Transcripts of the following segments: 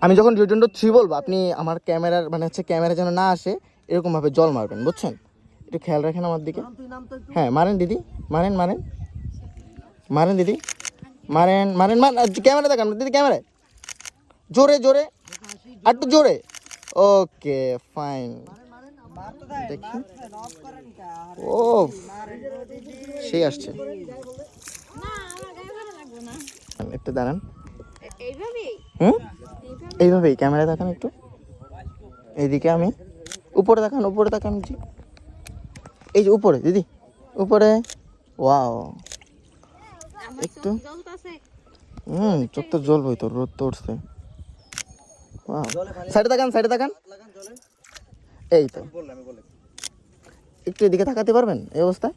আমি যখন রিটুন্ডো 3 বলবো আপনি আমার ক্যামেরার মানে হচ্ছে ক্যামেরা যেন না আসে এরকম ভাবে জল মারবেন, বুঝছেন? একটু খেয়াল রাখেন আমার দিকে। হ্যাঁ মারেন দিদি, মারেন মারেন মারেন দিদি, মারেন মারেন ক্যামেরা দেখান দিদি, ক্যামেরায় জোরে জোরে, আর একটু জোরে। ওকে ফাইন, দেখি ও সেই আসছে। একটু দাঁড়ান, হুম এইভাবেই ক্যামেরা দেখান একটু, এইদিকে আমি উপরে দেখান, উপরে দেখান জি, এই যে উপরে দিদি উপরে, ওয়াও একটু চোখ তো জ্বলবই, তো রোদ তো উঠছে। সাইডে তাকান, সাইডে তাকান, এই তো একটু এদিকে তাকাতে পারবেন এই অবস্থায়,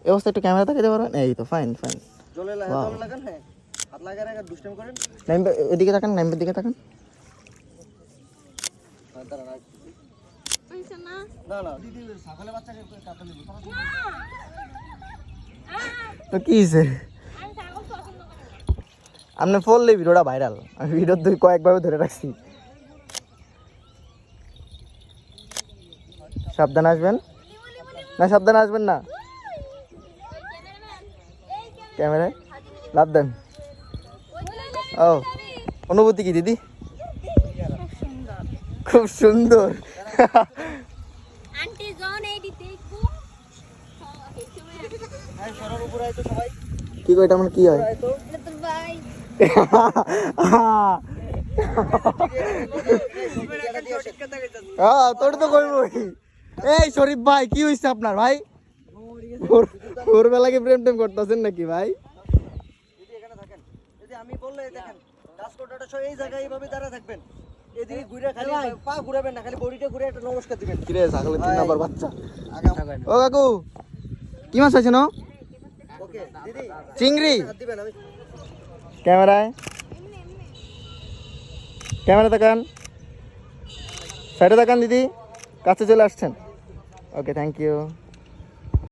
এই অবস্থায় একটু ক্যামেরা তাকাতে পারবেন, এই তো ফাইন ফাইন। এদিকে তাকান, নাইমের দিকে তাকান। তো কি আপনি বললে ভিডিওটা ভাইরাল, আমি ভিডিও কয়েকভাবে ধরে রাখছি। সাবধানে আসবেন, না সাবধানে আসবেন না, ক্যামেরায় লাভ দেন। ও অনুভূতি কি দিদি? খুব সুন্দর। কি কয় এটা, মানে কি হয়? তোর তো কইবই। এই শরীফ ভাই কি হইছে আপনার ভাই? ভোরবেলা কি প্রেম টেম করতেছেন নাকি ভাই? আমি বললে দেখেন গাছকোটাটা এই জায়গায় এইভাবে দাঁড়া থাকবেন, এদিকে ঘুরে খালি পা ঘুরাবেন না, খালি বডিটা ঘুরে একটা নমস্কার দিবেন। কি রে ছাগলের 3 নাম্বার বাচ্চা। ও কাকু কি মাছ আছে না? ওকে দিদি চিংড়ি দিবেন। আমি ক্যামেরায়, ক্যামেরা তাকান, সাইডে তাকান দিদি, কাছে চলে আসছেন। Okay thank you.